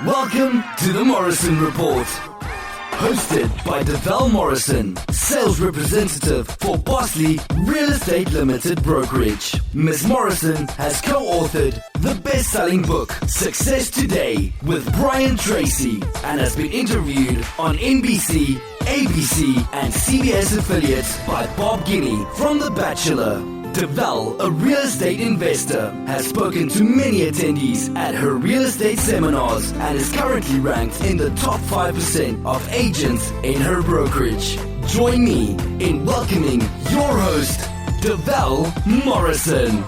Welcome to the Morrison Report. Hosted by Deval Morrison, sales representative for Bosley Real Estate Limited Brokerage. Ms. Morrison has co-authored the best-selling book, Success Today, with Brian Tracy, and has been interviewed on NBC, ABC, and CBS affiliates by Bob Guinea from The Bachelor. Deval, a real estate investor, has spoken to many attendees at her real estate seminars and is currently ranked in the top 5% of agents in her brokerage. Join me in welcoming your host, Deval Morrison.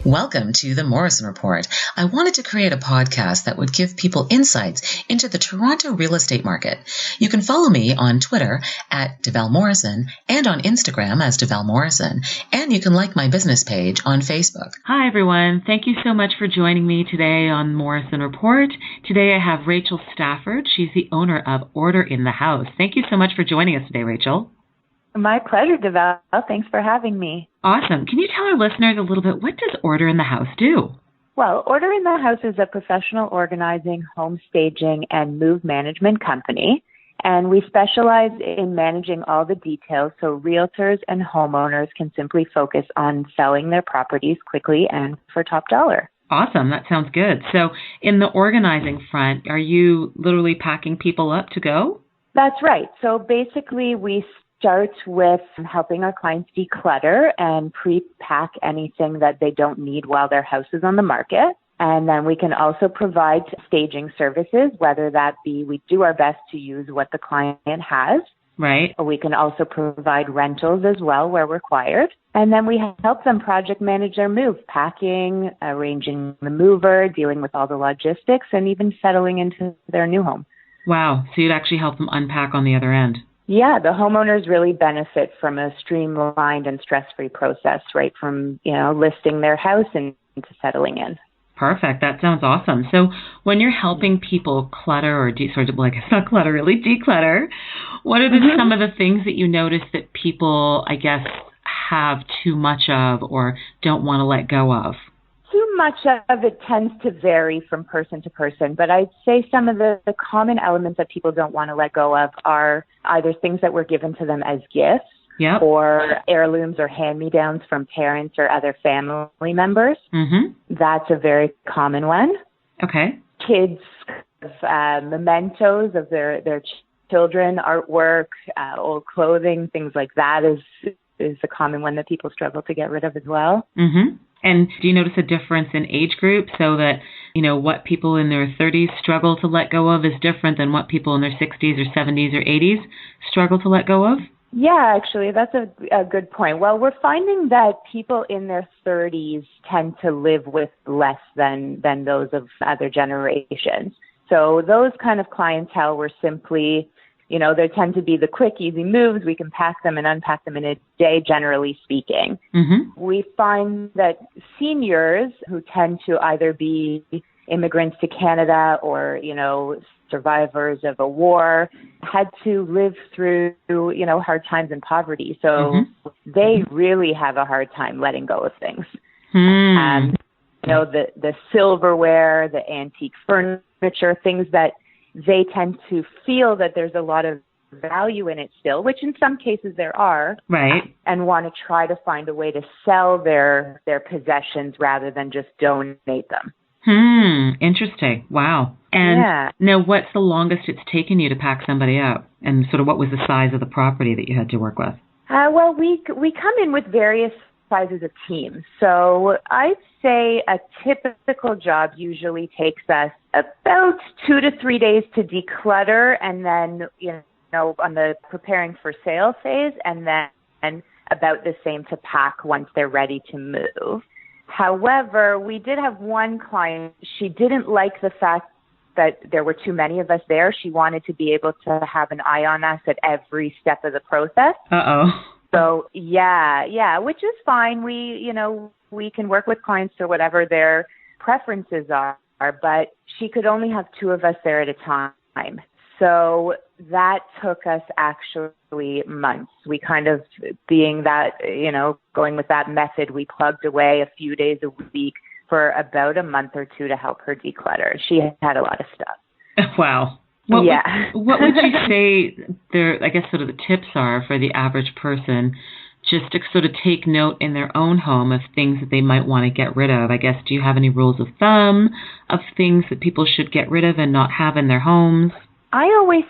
Welcome to the Morrison Report. I wanted to create a podcast that would give people insights into the Toronto real estate market. You can follow me on Twitter at Deval Morrison and on Instagram as Deval Morrison. And you can like my business page on Facebook. Hi, everyone. Thank you so much for joining me today on Morrison Report. Today I have Rachel Stafford. She's the owner of Order in the House. Thank you so much for joining us today, Rachel. My pleasure, Deval. Thanks for having me. Awesome. Can you tell our listeners a little bit, what does Order in the House do? Well, Order in the House is a professional organizing, home staging, and move management company. And we specialize in managing all the details so realtors and homeowners can simply focus on selling their properties quickly and for top dollar. Awesome. That sounds good. So in the organizing front, are you literally packing people up to go? That's right. So basically, we start with helping our clients declutter and pre-pack anything that they don't need while their house is on the market. And then we can also provide staging services, whether that be we do our best to use what the client has. Right. Or we can also provide rentals as well where required. And then we help them project manage their move, packing, arranging the mover, dealing with all the logistics, and even settling into their new home. Wow. So you'd actually help them unpack on the other end. Yeah, the homeowners really benefit from a streamlined and stress-free process, right from, listing their house and to settling in. Perfect. That sounds awesome. So when you're helping people clutter or not clutter, really declutter, what are some of the things that you notice that people, I guess, have too much of or don't want to let go of? Too much of it tends to vary from person to person, but I'd say some of the common elements that people don't want to let go of are either things that were given to them as gifts or heirlooms or hand-me-downs from parents or other family members. Mm-hmm. That's a very common one. Okay. Kids' mementos of their children, artwork, old clothing, things like that is a common one that people struggle to get rid of as well. Mm-hmm. And do you notice a difference in age group so that, what people in their 30s struggle to let go of is different than what people in their 60s or 70s or 80s struggle to let go of? Yeah, actually, that's a good point. Well, we're finding that people in their 30s tend to live with less than those of other generations. So those kind of clientele were simply, there tend to be the quick, easy moves. We can pack them and unpack them in a day, generally speaking. Mm-hmm. We find that seniors who tend to either be immigrants to Canada or, survivors of a war had to live through, hard times and poverty. So they really have a hard time letting go of things. The silverware, the antique furniture, things that they tend to feel that there's a lot of value in it still, which in some cases there are, right, and want to try to find a way to sell their possessions rather than just donate them. Interesting. Wow. And now what's the longest it's taken you to pack somebody up? And sort of what was the size of the property that you had to work with? Well, we come in with various sizes of teams. So I'd say a typical job usually takes us about 2 to 3 days to declutter and then, on the preparing for sale phase, and then about the same to pack once they're ready to move. However, we did have one client, she didn't like the fact that there were too many of us there. She wanted to be able to have an eye on us at every step of the process. Uh-oh. So, which is fine. We can work with clients to whatever their preferences are, but she could only have 2 of us there at a time. So that took us actually months. We kind of, being that, going with that method, we plugged away a few days a week, for about a month or two to help her declutter. She had a lot of stuff. Wow. What would you say there, I guess, sort of the tips are for the average person just to sort of take note in their own home of things that they might want to get rid of? I guess, do you have any rules of thumb of things that people should get rid of and not have in their homes? I always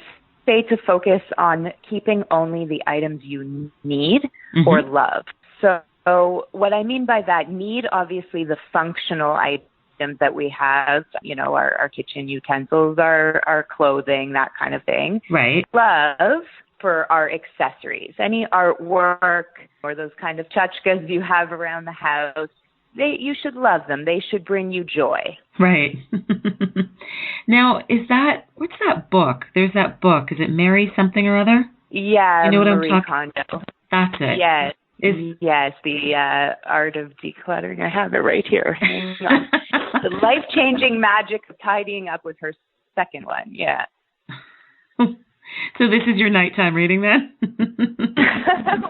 say to focus on keeping only the items you need or love. So what I mean by that, need, obviously the functional items that we have, our kitchen utensils, our clothing, that kind of thing. Right. Love for our accessories, any artwork or those kind of tchotchkes you have around the house. You should love them. They should bring you joy. Right. Now, what's that book? There's that book. Is it Mary something or other? Yeah, you know what Marie I'm talking Kondo. That's it. Yes. Yes, the art of decluttering. I have it right here. Hang on. The life-changing magic of tidying up was her second one. Yeah. So this is your nighttime reading then?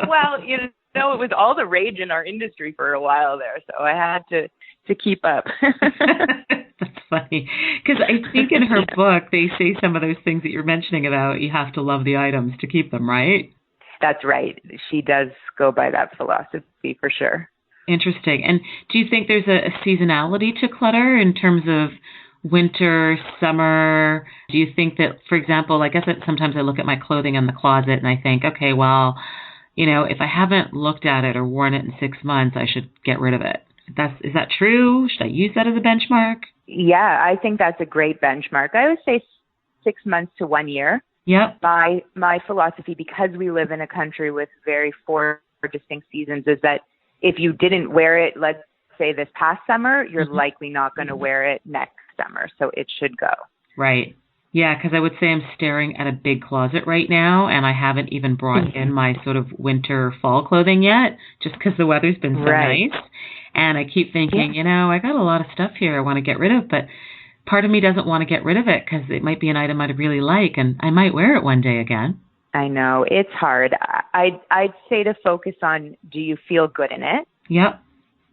Well, it was all the rage in our industry for a while there, so I had to keep up. That's funny. Because I think in her book, they say some of those things that you're mentioning about you have to love the items to keep them, right? That's right. She does go by that philosophy for sure. Interesting. And do you think there's a seasonality to clutter in terms of winter, summer? Do you think that, for example, I guess sometimes I look at my clothing in the closet and I think, okay, well, if I haven't looked at it or worn it in 6 months, I should get rid of it. Is that true? Should I use that as a benchmark? Yeah, I think that's a great benchmark. I would say 6 months to 1 year. Yep. My philosophy, because we live in a country with four distinct seasons, is that if you didn't wear it, let's say this past summer, you're likely not going to wear it next summer. So it should go. Right. Yeah, because I would say I'm staring at a big closet right now, and I haven't even brought in my sort of winter fall clothing yet, just because the weather's been so nice. And I keep thinking, I got a lot of stuff here I want to get rid of, but part of me doesn't want to get rid of it because it might be an item I'd really like, and I might wear it one day again. I know. It's hard. I'd say to focus on, do you feel good in it? Yep.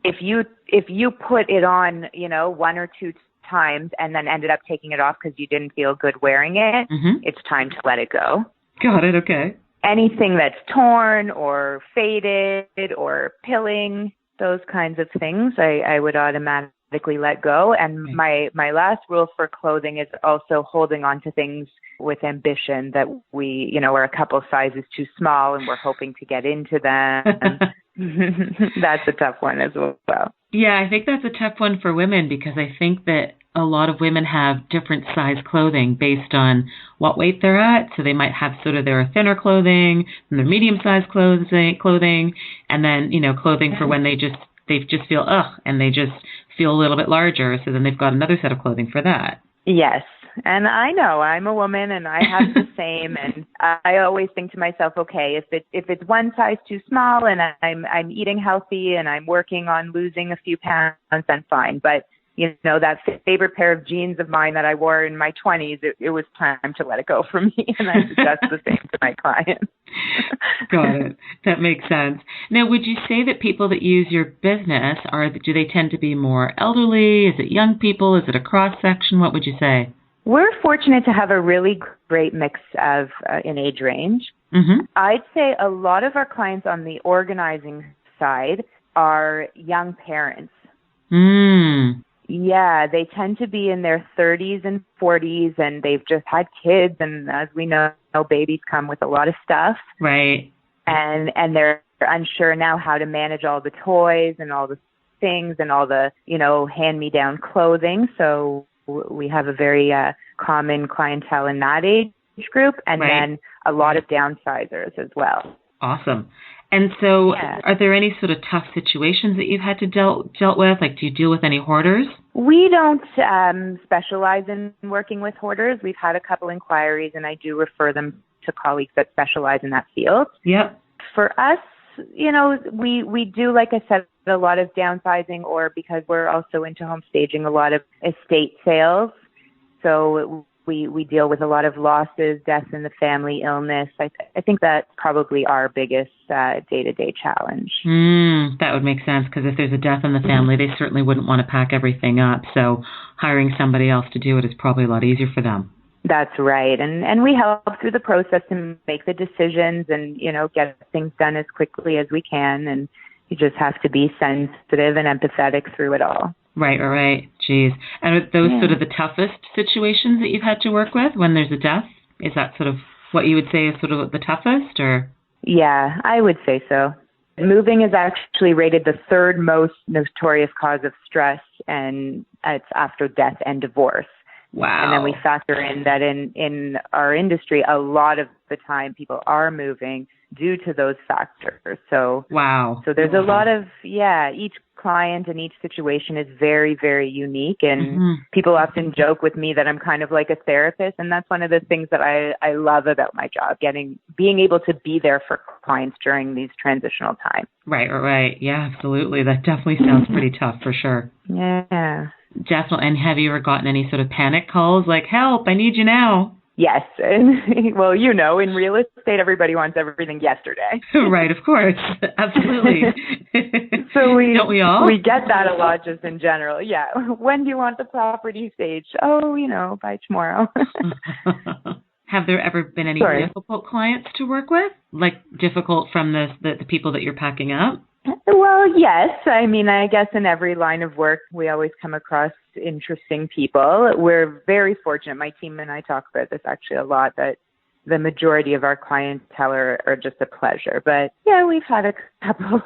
If you put it on, 1 or 2 times and then ended up taking it off because you didn't feel good wearing it, it's time to let it go. Got it. Okay. Anything that's torn or faded or pilling, those kinds of things, I would automatically let go. And my last rule for clothing is also holding on to things with ambition that we, are a couple sizes too small and we're hoping to get into them. That's a tough one as well. Yeah, I think that's a tough one for women because I think that a lot of women have different size clothing based on what weight they're at. So they might have sort of their thinner clothing and their medium-sized clothing, and then, clothing for when they just feel, and they just feel a little bit larger. So then they've got another set of clothing for that. Yes. And I know I'm a woman and I have the same. And I always think to myself, okay, if it's one size too small and I'm eating healthy and I'm working on losing a few pounds, then fine. But, that favorite pair of jeans of mine that I wore in my 20s, it was time to let it go for me. And I suggest the same to my clients. Got it. That makes sense. Now, would you say that people that use your business, do they tend to be more elderly? Is it young people? Is it a cross-section? What would you say? We're fortunate to have a really great mix of in age range. I'd say a lot of our clients on the organizing side are young parents. Yeah, they tend to be in their 30s and 40s, and they've just had kids. And as we know, babies come with a lot of stuff. Right. And they're unsure now how to manage all the toys and all the things and all the, hand-me-down clothing. So we have a very common clientele in that age group, and then a lot of downsizers as well. Awesome. And so are there any sort of tough situations that you've had to dealt with? Like, do you deal with any hoarders? We don't specialize in working with hoarders. We've had a couple inquiries, and I do refer them to colleagues that specialize in that field. Yep. For us, we do, like I said, a lot of downsizing, or because we're also into home staging, a lot of estate sales. So We deal with a lot of losses, deaths in the family, illness. I think that's probably our biggest day-to-day challenge. That would make sense, because if there's a death in the family, they certainly wouldn't want to pack everything up. So hiring somebody else to do it is probably a lot easier for them. That's right. And we help through the process to make the decisions and, get things done as quickly as we can. And you just have to be sensitive and empathetic through it all. Right. Geez. And are those sort of the toughest situations that you've had to work with when there's a death? Is that sort of what you would say is sort of the toughest, or? Yeah, I would say so. Moving is actually rated the third most notorious cause of stress, and it's after death and divorce. Wow. And then we factor in that in our industry, a lot of the time people are moving due to those factors. So wow. So there's a lot of, each client and each situation is very, very unique. And people often joke with me that I'm kind of like a therapist. And that's one of the things that I love about my job, being able to be there for clients during these transitional times. Right. Yeah, absolutely. That definitely sounds pretty tough for sure. Yeah. Definitely. And have you ever gotten any sort of panic calls like, help, I need you now? Yes. And, well, in real estate, everybody wants everything yesterday. Right, of course. Absolutely. So don't we all? We get that a lot just in general. Yeah. When do you want the property staged? Oh, by tomorrow. Have there ever been any difficult clients to work with? Like difficult from the people that you're packing up? Well, yes. I mean, I guess in every line of work, we always come across interesting people. We're very fortunate. My team and I talk about this actually a lot, that the majority of our clientele are just a pleasure. But yeah, we've had a couple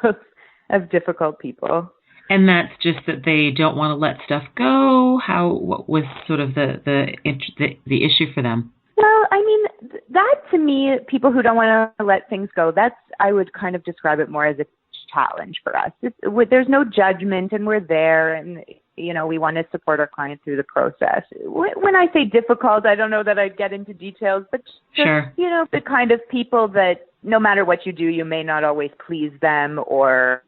of difficult people. And that's just that they don't want to let stuff go? What was sort of the issue for them? Well, I mean, that to me, people who don't want to let things go, I would kind of describe it more as a challenge for us. There's no judgment, and we're there, and we want to support our clients through the process. When I say difficult, I don't know that I'd get into details, but just, sure. The kind of people that no matter what you do, you may not always please them or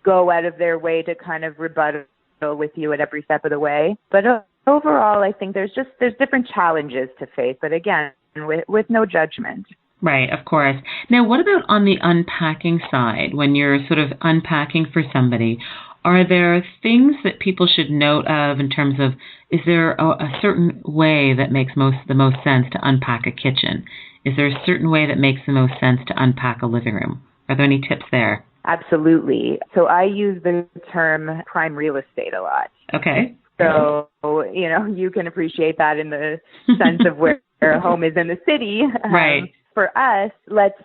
go out of their way to kind of rebuttal with you at every step of the way. But overall, I think there's different challenges to face, but again, with no judgment. Right, of course. Now, what about on the unpacking side? When you're sort of unpacking for somebody, are there things that people should note of in terms of, is there a certain way that makes the most sense to unpack a kitchen? Is there a certain way that makes the most sense to unpack a living room? Are there any tips there? Absolutely. So I use the term prime real estate a lot. Okay. So, you can appreciate that in the sense of where a home is in the city. Right. For us, let's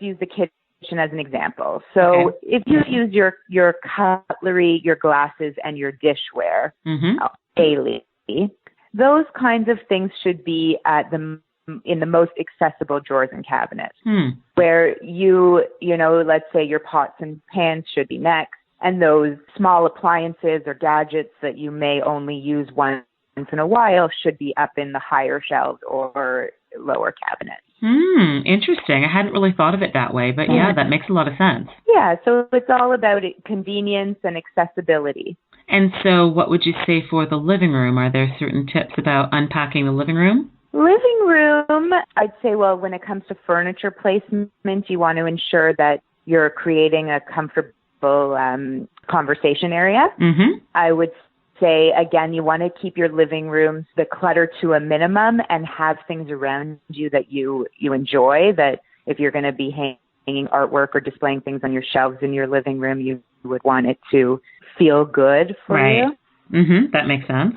use the kitchen as an example. So if you use your cutlery, your glasses, and your dishware daily, those kinds of things should be in the most accessible drawers and cabinets. Where let's say your pots and pans should be next, and those small appliances or gadgets that you may only use once in a while should be up in the higher shelves or lower cabinets. Interesting. I hadn't really thought of it that way, but yeah, that makes a lot of sense. Yeah, so it's all about convenience and accessibility. And so what would you say for the living room? Are there certain tips about unpacking the living room? Living room, I'd say, when it comes to furniture placement, you want to ensure that you're creating a comfortable conversation area. I would say, again, you want to keep your living rooms, the clutter to a minimum, and have things around you that you enjoy, that if you're going to be hanging artwork or displaying things on your shelves in your living room, you would want it to feel good for you. That makes sense.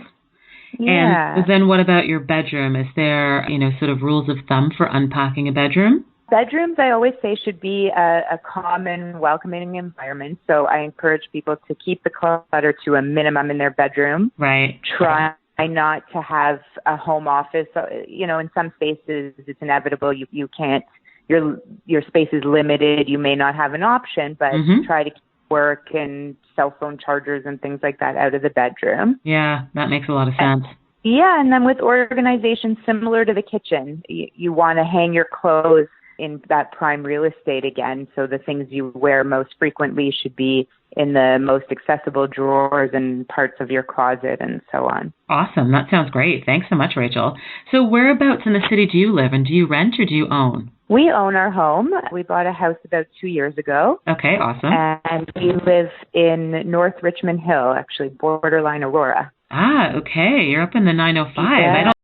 Yeah. And then what about your bedroom? Is there, sort of rules of thumb for unpacking a bedroom? Bedrooms, I always say, should be a calm and welcoming environment. So I encourage people to keep the clutter to a minimum in their bedroom. Right. Try not to have a home office. So, in some spaces, it's inevitable. You can't, your space is limited. You may not have an option, but try to keep work and cell phone chargers and things like that out of the bedroom. Yeah, that makes a lot of sense. Yeah, and then with organization similar to the kitchen, you want to hang your clothes in that prime real estate again. So the things you wear most frequently should be in the most accessible drawers and parts of your closet and so on. Awesome. That sounds great. Thanks so much, Rachel. So whereabouts in the city do you live, and do you rent or do you own? We own our home. We bought a house about 2 years ago. Okay, awesome. And we live in North Richmond Hill, actually borderline Aurora. Ah, okay. You're up in the 905. Yeah. I don't